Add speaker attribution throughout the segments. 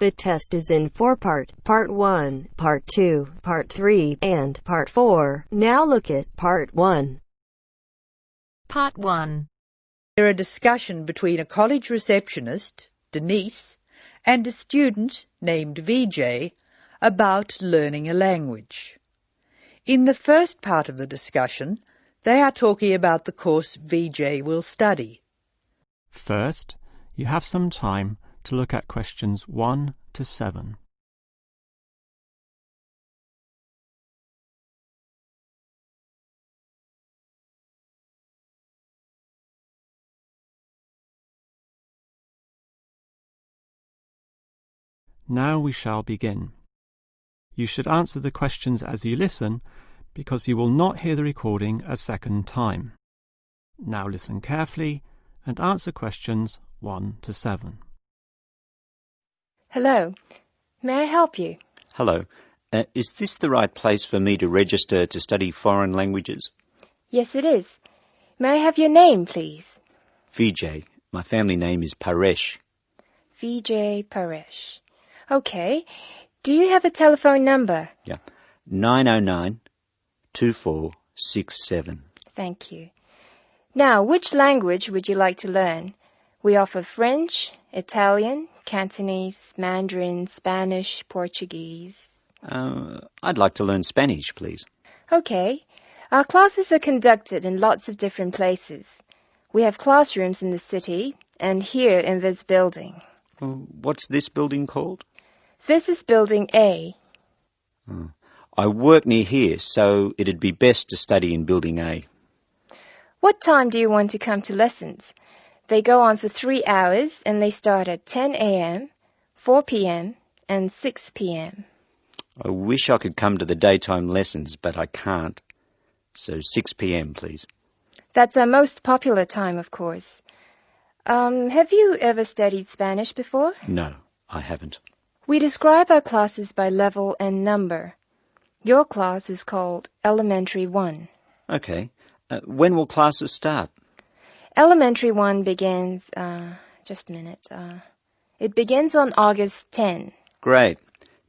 Speaker 1: The test is in 4 parts: Part 1, Part 2, Part 3, and Part 4. Now look at Part 1.
Speaker 2: Part 1.
Speaker 3: A discussion between a college receptionist, Denise, and a student named VJ about learning a language. In the first part of the discussion, they are talking about the course VJ will study.
Speaker 4: First, you have some time to look at questions 1 to 7. Now we shall begin. You should answer the questions as you listen, because you will not hear the recording a second time. Now listen carefully and answer questions 1 to 7.
Speaker 5: Hello. May I help you?
Speaker 6: Hello. Is this the right place for me to register to study foreign languages?
Speaker 5: Yes, it is. May I have your name, please?
Speaker 6: VJ. My family name is Paresh.
Speaker 5: VJ Paresh. Okay. Do you have a telephone number?
Speaker 6: Yeah. 909-2467.
Speaker 5: Thank you. Now, which language would you like to learn? We offer French, Italian, Cantonese, Mandarin, Spanish, Portuguese.
Speaker 6: I'd like to learn Spanish, please.
Speaker 5: Okay. Our classes are conducted in lots of different places. We have classrooms in the city and here in this building.
Speaker 6: What's this building called?
Speaker 5: This is Building A.
Speaker 6: I work near here, so it'd be best to study in Building A.
Speaker 5: What time do you want to come to lessons? They go on for 3 hours and they start at 10 a.m., 4 p.m., and 6 p.m.
Speaker 6: I wish I could come to the daytime lessons, but I can't. So 6 p.m, please.
Speaker 5: That's our most popular time, of course. Have you ever studied Spanish before?
Speaker 6: No, I haven't.
Speaker 5: We describe our classes by level and number. Your class is called Elementary 1.
Speaker 6: Okay. When will classes start?
Speaker 5: Elementary 1 begins, just a minute. It begins on August 10.
Speaker 6: Great.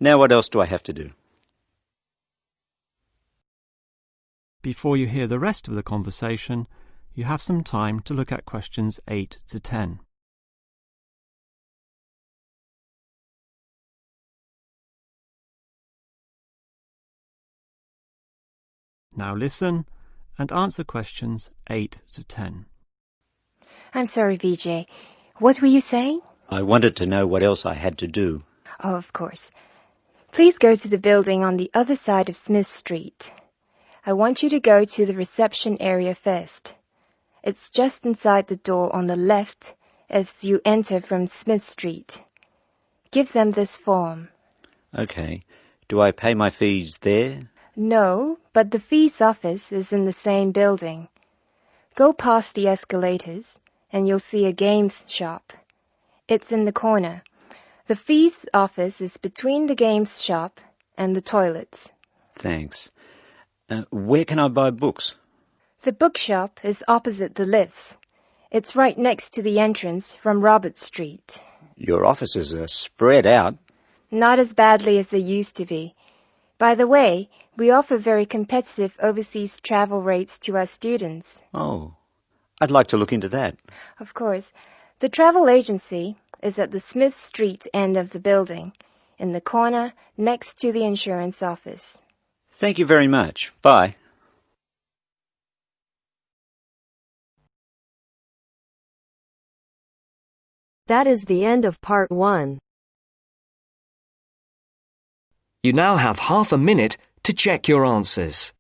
Speaker 6: Now what else do I have to do?
Speaker 4: Before you hear the rest of the conversation, you have some time to look at questions 8 to 10. Now listen and answer questions 8 to 10.
Speaker 5: I'm sorry, VJ. What were you saying?
Speaker 6: I wanted to know what else I had to do.
Speaker 5: Oh, of course. Please go to the building on the other side of Smith Street. I want you to go to the reception area first. It's just inside the door on the left as you enter from Smith Street. Give them this form.
Speaker 6: Okay. Do I pay my fees there?
Speaker 5: No, but the fees office is in the same building. Go past the escalators and you'll see a games shop. It's in the corner. The fees office is between the games shop and the toilets.
Speaker 6: Thanks. Where can I buy books?
Speaker 5: The bookshop is opposite the lifts. It's right next to the entrance from Robert Street.
Speaker 6: Your offices are spread out.
Speaker 5: Not as badly as they used to be. By the way, we offer very competitive overseas travel rates to our students.
Speaker 6: Oh, I'd like to look into that.
Speaker 5: Of course. The travel agency is at the Smith Street end of the building, in the corner next to the insurance office.
Speaker 6: Thank you very much. Bye.
Speaker 1: That is the end of Part 1.
Speaker 7: You now have half a minute to check your answers.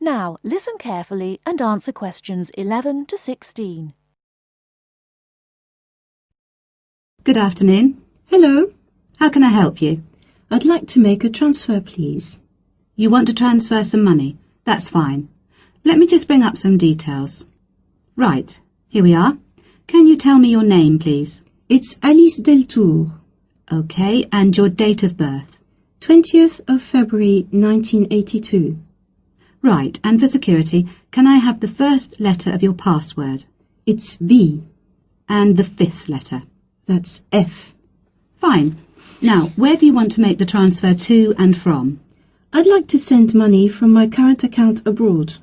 Speaker 8: Now, listen carefully and answer questions 11 to 16.
Speaker 9: Good afternoon.
Speaker 10: Hello.
Speaker 9: How can I help you?
Speaker 10: I'd like to make a transfer, please.
Speaker 9: You want to transfer some money? That's fine. Let me just bring up some details. Right, here we are. Can you tell me your name, please?
Speaker 10: It's Alice Deltour.
Speaker 9: OK, and your date of birth?
Speaker 10: 20th of February 1982.
Speaker 9: Right, and for security, can I have the first letter of your password?
Speaker 10: It's B.
Speaker 9: And the fifth letter?
Speaker 10: That's F.
Speaker 9: Fine. Now, where do you want to make the transfer to and from?
Speaker 10: I'd like to send money from my current account abroad.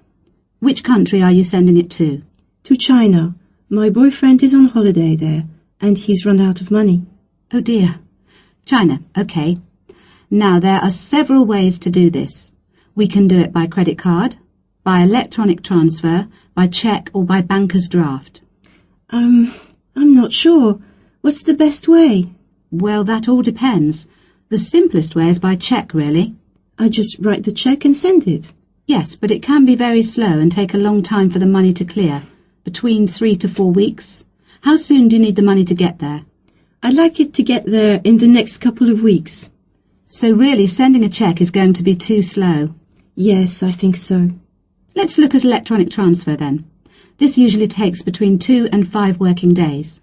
Speaker 9: Which country are you sending it to?
Speaker 10: To China. My boyfriend is on holiday there, and he's run out of money.
Speaker 9: Oh dear. China, OK. Now, there are several ways to do this. We can do it by credit card, by electronic transfer, by cheque or by banker's draft.
Speaker 10: I'm not sure. What's the best way?
Speaker 9: Well, that all depends. The simplest way is by cheque, really.
Speaker 10: I just write the cheque and send it.
Speaker 9: Yes, but it can be very slow and take a long time for the money to clear, between 3 to 4 weeks. How soon do you need the money to get there?
Speaker 10: I'd like it to get there in the next couple of weeks.
Speaker 9: So really, sending a cheque is going to be too slow?
Speaker 10: Yes, I think so.
Speaker 9: Let's look at electronic transfer then. This usually takes between 2 and 5 working days.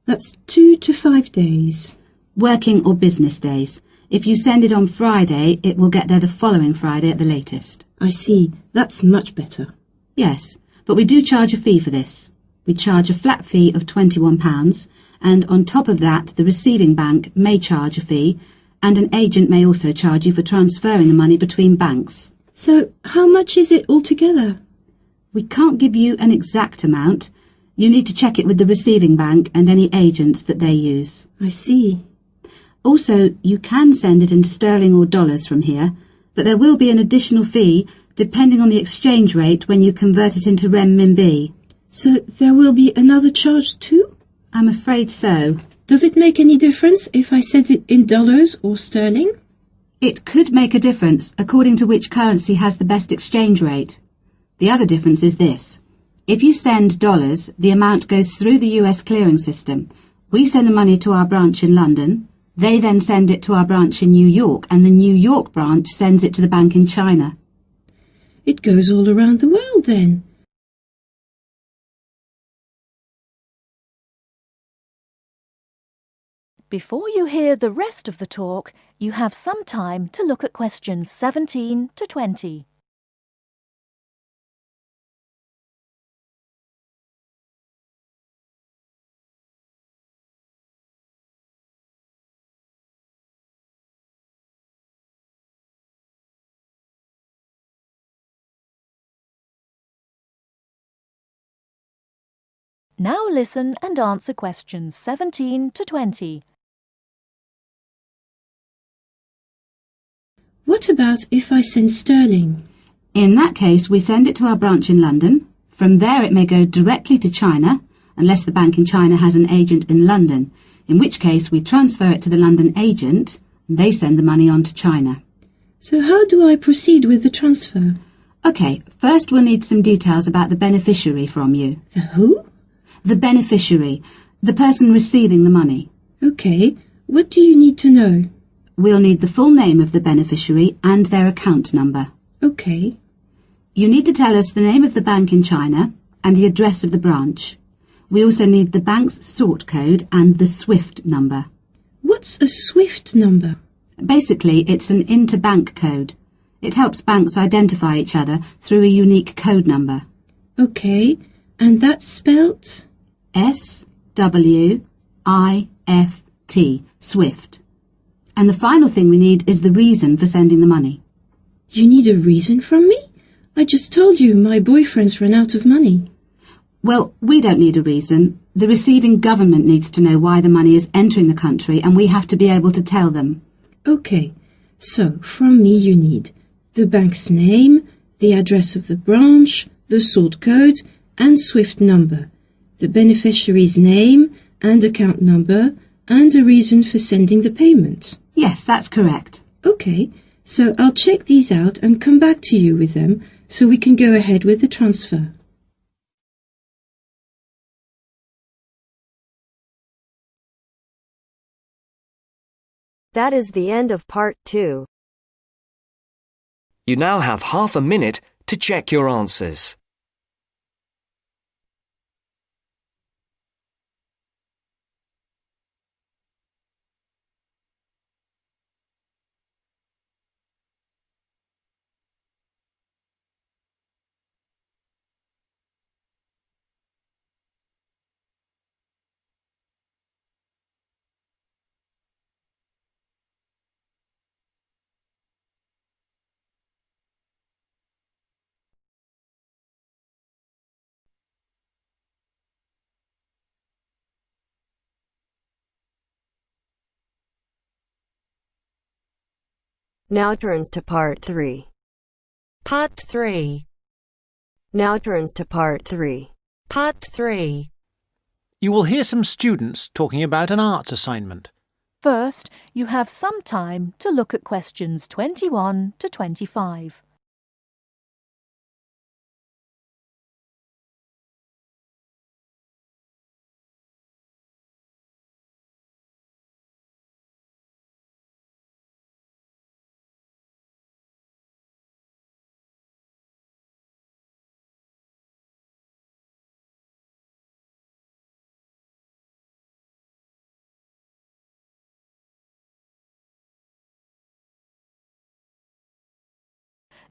Speaker 10: That's 2 to 5 days.
Speaker 9: Working or business days. If you send it on Friday, it will get there the following Friday at the latest.
Speaker 10: I see. That's much better.
Speaker 9: Yes, but we do charge a fee for this. We charge a flat fee of £21, and on top of that, the receiving bank may charge a fee, and an agent may also charge you for transferring the money between banks.
Speaker 10: So, how much is it altogether?
Speaker 9: We can't give you an exact amount. You need to check it with the receiving bank and any agents that they use.
Speaker 10: I see.
Speaker 9: Also, you can send it in sterling or dollars from here, but there will be an additional fee depending on the exchange rate when you convert it into renminbi.
Speaker 10: So there will be another charge too?
Speaker 9: I'm afraid so.
Speaker 10: Does it make any difference if I send it in dollars or sterling?
Speaker 9: It could make a difference according to which currency has the best exchange rate. The other difference is this. If you send dollars, the amount goes through the US clearing system. We send the money to our branch in London. They then send it to our branch in New York, and the New York branch sends it to the bank in China.
Speaker 10: It goes all around the world then.
Speaker 8: Before you hear the rest of the talk, you have some time to look at questions 17 to 20. Now listen and answer questions 17 to 20.
Speaker 10: What about if I send sterling?
Speaker 9: In that case, we send it to our branch in London. From there it may go directly to China, unless the bank in China has an agent in London, in which case we transfer it to the London agent, and they send the money on to China.
Speaker 10: So how do I proceed with the transfer?
Speaker 9: OK, first we'll need some details about the beneficiary from you.
Speaker 10: The who?
Speaker 9: The beneficiary, the person receiving the money.
Speaker 10: OK, what do you need to know?
Speaker 9: We'll need the full name of the beneficiary and their account number.
Speaker 10: OK.
Speaker 9: You need to tell us the name of the bank in China and the address of the branch. We also need the bank's sort code and the SWIFT number.
Speaker 10: What's a SWIFT number?
Speaker 9: Basically, it's an interbank code. It helps banks identify each other through a unique code number.
Speaker 10: OK, and that's spelt?
Speaker 9: SWIFT, SWIFT. And the final thing we need is the reason for sending the money.
Speaker 10: You need a reason from me? I just told you my boyfriend's run out of money.
Speaker 9: Well, we don't need a reason. The receiving government needs to know why the money is entering the country, and we have to be able to tell them.
Speaker 10: OK, so from me you need the bank's name, the address of the branch, the sort code and SWIFT number, the beneficiary's name and account number, and a reason for sending the payment.
Speaker 9: Yes, that's correct.
Speaker 10: OK, so I'll check these out and come back to you with them so we can go ahead with the transfer.
Speaker 1: That is the end of part 2.
Speaker 7: You now have half a minute to check your answers.
Speaker 1: Now turns to part 3.
Speaker 2: Part 3.
Speaker 1: Now turns to part 3.
Speaker 2: Part 3.
Speaker 11: You will hear some students talking about an arts assignment.
Speaker 8: First, you have some time to look at questions 21 to 25.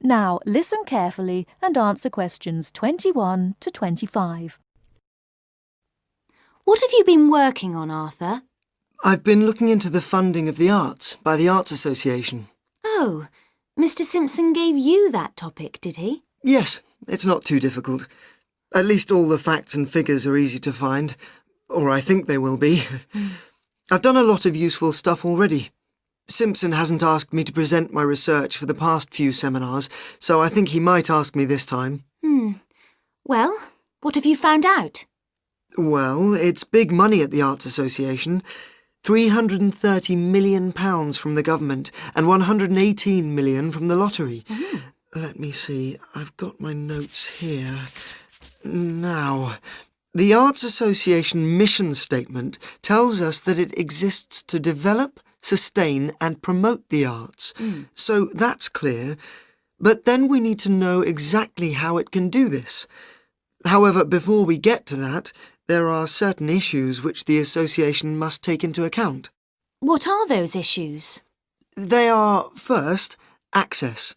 Speaker 8: Now listen carefully and answer questions 21 to 25.
Speaker 12: What have you been working on, Arthur?
Speaker 13: I've been looking into the funding of the arts by the Arts Association.
Speaker 12: Oh, Mr. Simpson gave you that topic, did he?
Speaker 13: Yes, it's not too difficult. At least all the facts and figures are easy to find, or I think they will be. I've done a lot of useful stuff already. Simpson hasn't asked me to present my research for the past few seminars, so I think he might ask me this time.
Speaker 12: Well, what have you found out?
Speaker 13: Well, it's big money at the Arts Association. £330 million from the government and £118 million from the lottery. Let me see, I've got my notes here. Now, the Arts Association mission statement tells us that it exists to develop, sustain and promote the arts. So that's clear. But then we need to know exactly how it can do this. However, before we get to that, there are certain issues which the association must take into account.
Speaker 12: What are those issues?
Speaker 13: They are, first, access.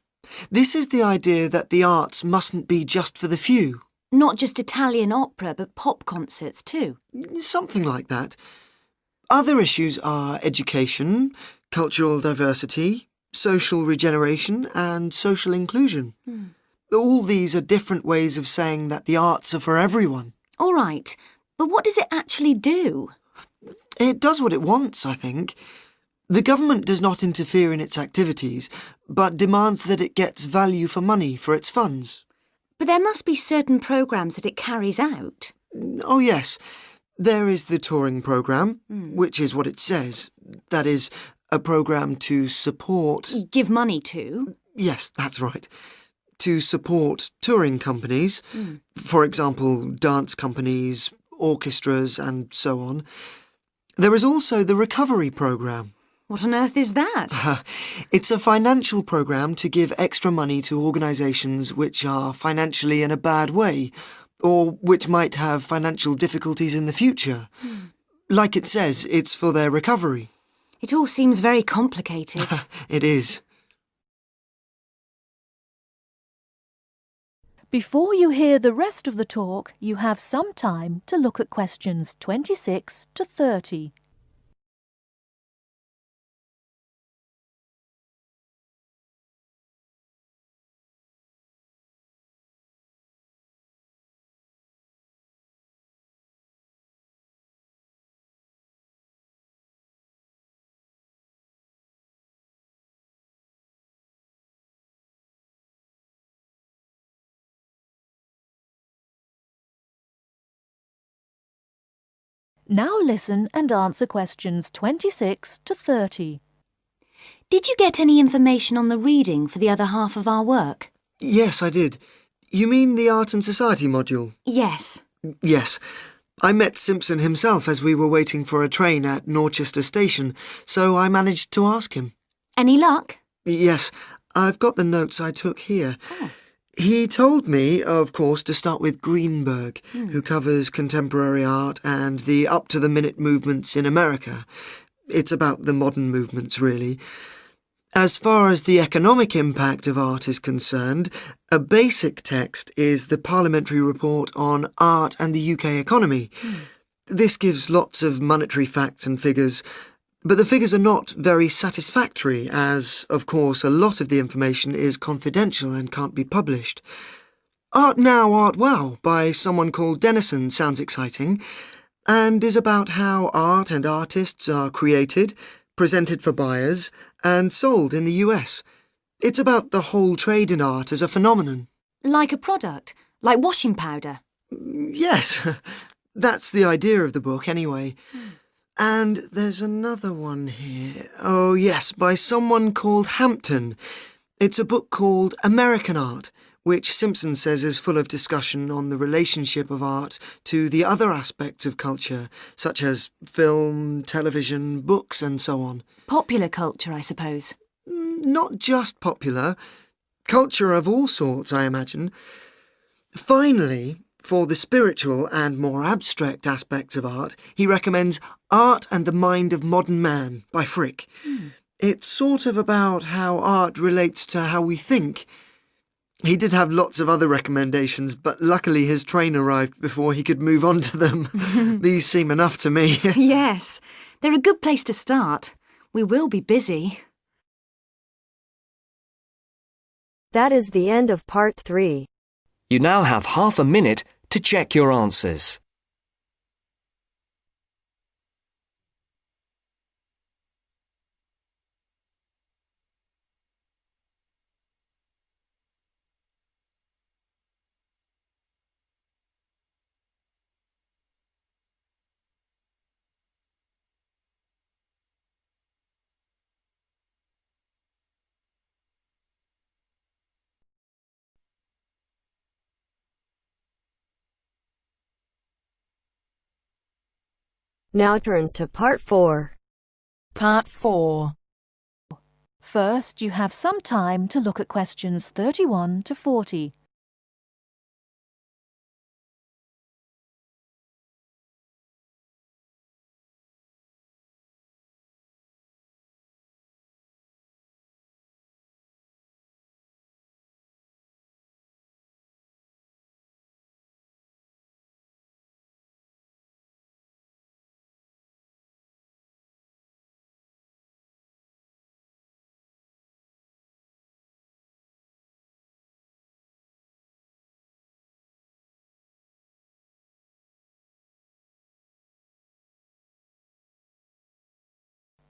Speaker 13: This is the idea that the arts mustn't be just for the few.
Speaker 12: Not just Italian opera, but pop concerts too.
Speaker 13: Something like that. Other issues are education, cultural diversity, social regeneration and social inclusion. All these are different ways of saying that the arts are for everyone.
Speaker 12: All right, but what does it actually do?
Speaker 13: It does what it wants, I think. The government does not interfere in its activities, but demands that it gets value for money for its funds.
Speaker 12: But there must be certain programmes that it carries out.
Speaker 13: Oh, yes. There is the touring programme, which is what it says. That is, a programme to support...
Speaker 12: Give money to?
Speaker 13: Yes, that's right. To support touring companies, for example, dance companies, orchestras and so on. There is also the recovery programme.
Speaker 12: What on earth is that?
Speaker 13: It's a financial programme to give extra money to organisations which are financially in a bad way, or which might have financial difficulties in the future. Like it says, it's for their recovery.
Speaker 12: It all seems very complicated.
Speaker 13: It is.
Speaker 8: Before you hear the rest of the talk, you have some time to look at questions 26 to 30. Now listen and answer questions 26 to 30.
Speaker 12: Did you get any information on the reading for the other half of our work?
Speaker 13: Yes, I did. You mean the Art and Society module?
Speaker 12: Yes.
Speaker 13: Yes. I met Simpson himself as we were waiting for a train at Norchester Station, so I managed to ask him.
Speaker 12: Any luck?
Speaker 13: Yes, I've got the notes I took here.
Speaker 12: Oh.
Speaker 13: He told me, of course, to start with Greenberg, who covers contemporary art and the up-to-the-minute movements in America. It's about the modern movements, really. As far as the economic impact of art is concerned, a basic text is the Parliamentary Report on Art and the UK Economy. This gives lots of monetary facts and figures, but the figures are not very satisfactory, as, of course, a lot of the information is confidential and can't be published. Art Now, Art Wow by someone called Dennison sounds exciting, and is about how art and artists are created, presented for buyers, and sold in the US. It's about the whole trade in art as a phenomenon.
Speaker 12: Like a product? Like washing powder?
Speaker 13: Yes, that's the idea of the book anyway. And there's another one here. Oh yes, by someone called Hampton. It's a book called American Art, which Simpson says is full of discussion on the relationship of art to the other aspects of culture, such as film, television, books and so on.
Speaker 12: Popular culture, I suppose.
Speaker 13: Not just popular. Culture of all sorts, I imagine. Finally, for the spiritual and more abstract aspects of art, he recommends Art and the Mind of Modern Man by Frick. It's sort of about how art relates to how we think. He did have lots of other recommendations, but luckily his train arrived before he could move on to them. These seem enough to me.
Speaker 12: Yes, they're a good place to start. We will be busy.
Speaker 1: That is the end of part 3.
Speaker 7: You now have half a minute to check your answers.
Speaker 1: Now turns to part 4.
Speaker 2: Part 4.
Speaker 8: First, you have some time to look at questions 31 to 40.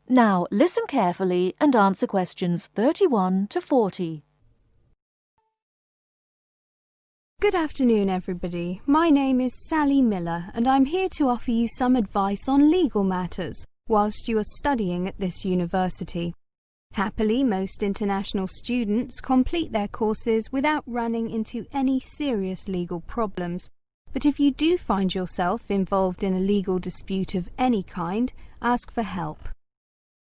Speaker 8: Now listen carefully and answer questions 31 to 40.
Speaker 14: Good afternoon, everybody. My name is Sally Miller, and I'm here to offer you some advice on legal matters whilst you are studying at this university. Happily, most international students complete their courses without running into any serious legal problems. But if you do find yourself involved in a legal dispute of any kind, ask for help.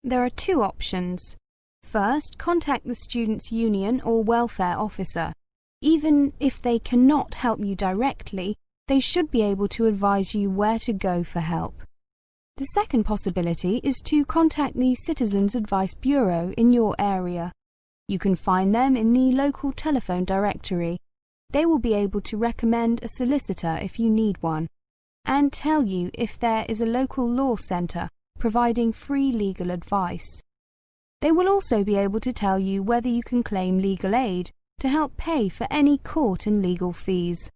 Speaker 14: There are 2 options. First, contact the students' union or welfare officer. Even if they cannot help you directly, they should be able to advise you where to go for help. The second possibility is to contact the Citizens Advice Bureau in your area. You can find them in the local telephone directory. They will be able to recommend a solicitor if you need one, and tell you if there is a local law centre providing free legal advice. They will also be able to tell you whether you can claim legal aid to help pay for any court and legal fees.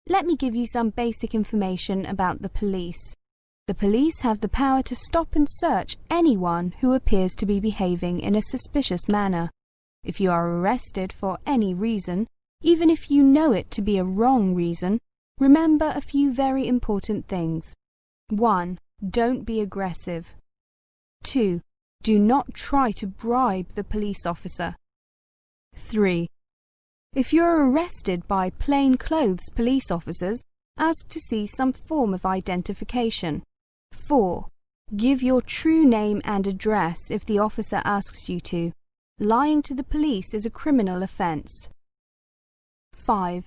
Speaker 14: Let me give you some basic information about the police. The police have the power to stop and search anyone who appears to be behaving in a suspicious manner. If you are arrested for any reason, even if you know it to be a wrong reason, remember a few very important things. 1. Don't be aggressive. 2. Do not try to bribe the police officer. 3. If you are arrested by plainclothes police officers, ask to see some form of identification. 4. Give your true name and address if the officer asks you to. Lying to the police is a criminal offence. 5.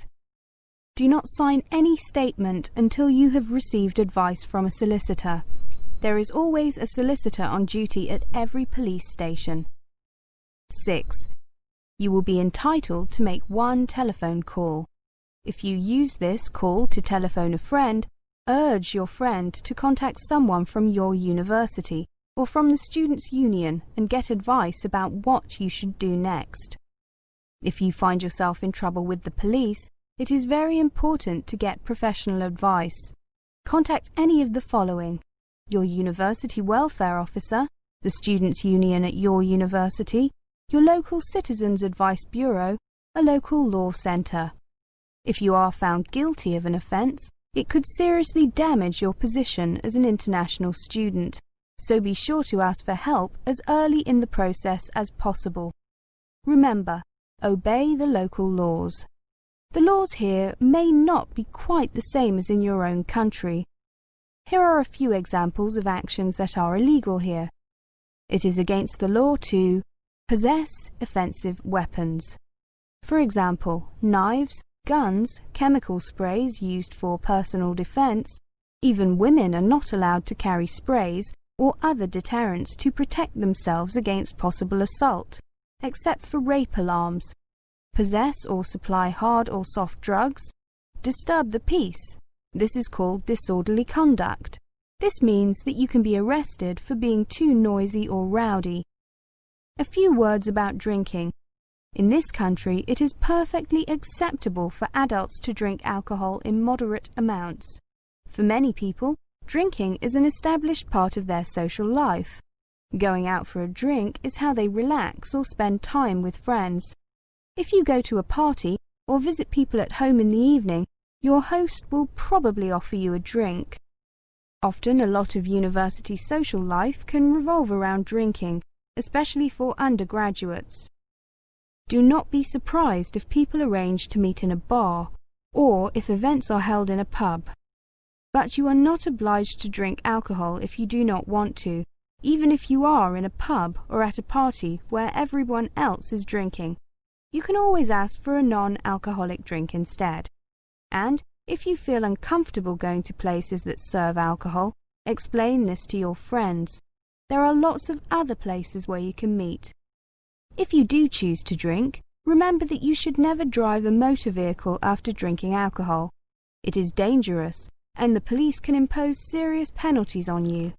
Speaker 14: Do not sign any statement until you have received advice from a solicitor. There is always a solicitor on duty at every police station. 6. You will be entitled to make one telephone call. If you use this call to telephone a friend, urge your friend to contact someone from your university or from the Students' Union and get advice about what you should do next. If you find yourself in trouble with the police, it is very important to get professional advice. Contact any of the following: your university welfare officer, the Students' Union at your university, your local Citizens Advice Bureau, a local law centre. If you are found guilty of an offence, it could seriously damage your position as an international student, so be sure to ask for help as early in the process as possible. Remember, obey the local laws. The laws here may not be quite the same as in your own country. Here are a few examples of actions that are illegal here. It is against the law to possess offensive weapons. For example, knives, guns, chemical sprays used for personal defense. Even women are not allowed to carry sprays or other deterrents to protect themselves against possible assault, except for rape alarms. Possess or supply hard or soft drugs. Disturb the peace. This is called disorderly conduct. This means that you can be arrested for being too noisy or rowdy. A few words about drinking. In this country, it is perfectly acceptable for adults to drink alcohol in moderate amounts. For many people, drinking is an established part of their social life. Going out for a drink is how they relax or spend time with friends. If you go to a party or visit people at home in the evening, your host will probably offer you a drink. Often a lot of university social life can revolve around drinking, especially for undergraduates. Do not be surprised if people arrange to meet in a bar, or if events are held in a pub. But you are not obliged to drink alcohol if you do not want to, even if you are in a pub or at a party where everyone else is drinking. You can always ask for a non-alcoholic drink instead. And if you feel uncomfortable going to places that serve alcohol, explain this to your friends. There are lots of other places where you can meet. If you do choose to drink, remember that you should never drive a motor vehicle after drinking alcohol. It is dangerous, and the police can impose serious penalties on you.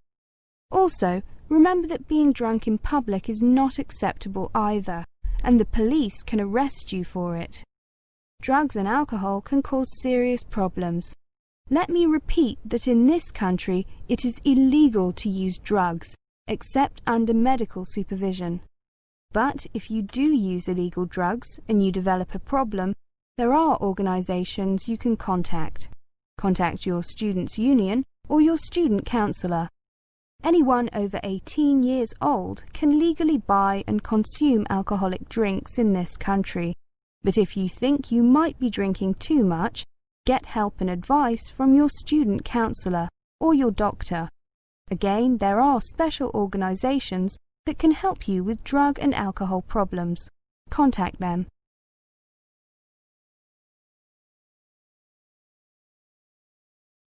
Speaker 14: Also, remember that being drunk in public is not acceptable either, and the police can arrest you for it. Drugs and alcohol can cause serious problems. Let me repeat that in this country it is illegal to use drugs, except under medical supervision. But if you do use illegal drugs and you develop a problem, there are organisations you can contact. Contact your students' union or your student counsellor. Anyone over 18 years old can legally buy and consume alcoholic drinks in this country. But if you think you might be drinking too much, get help and advice from your student counsellor or your doctor. Again, there are special organisations that can help you with drug and alcohol problems. Contact them.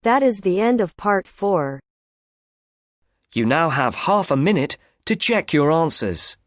Speaker 1: That is the end of part 4.
Speaker 7: You now have half a minute to check your answers.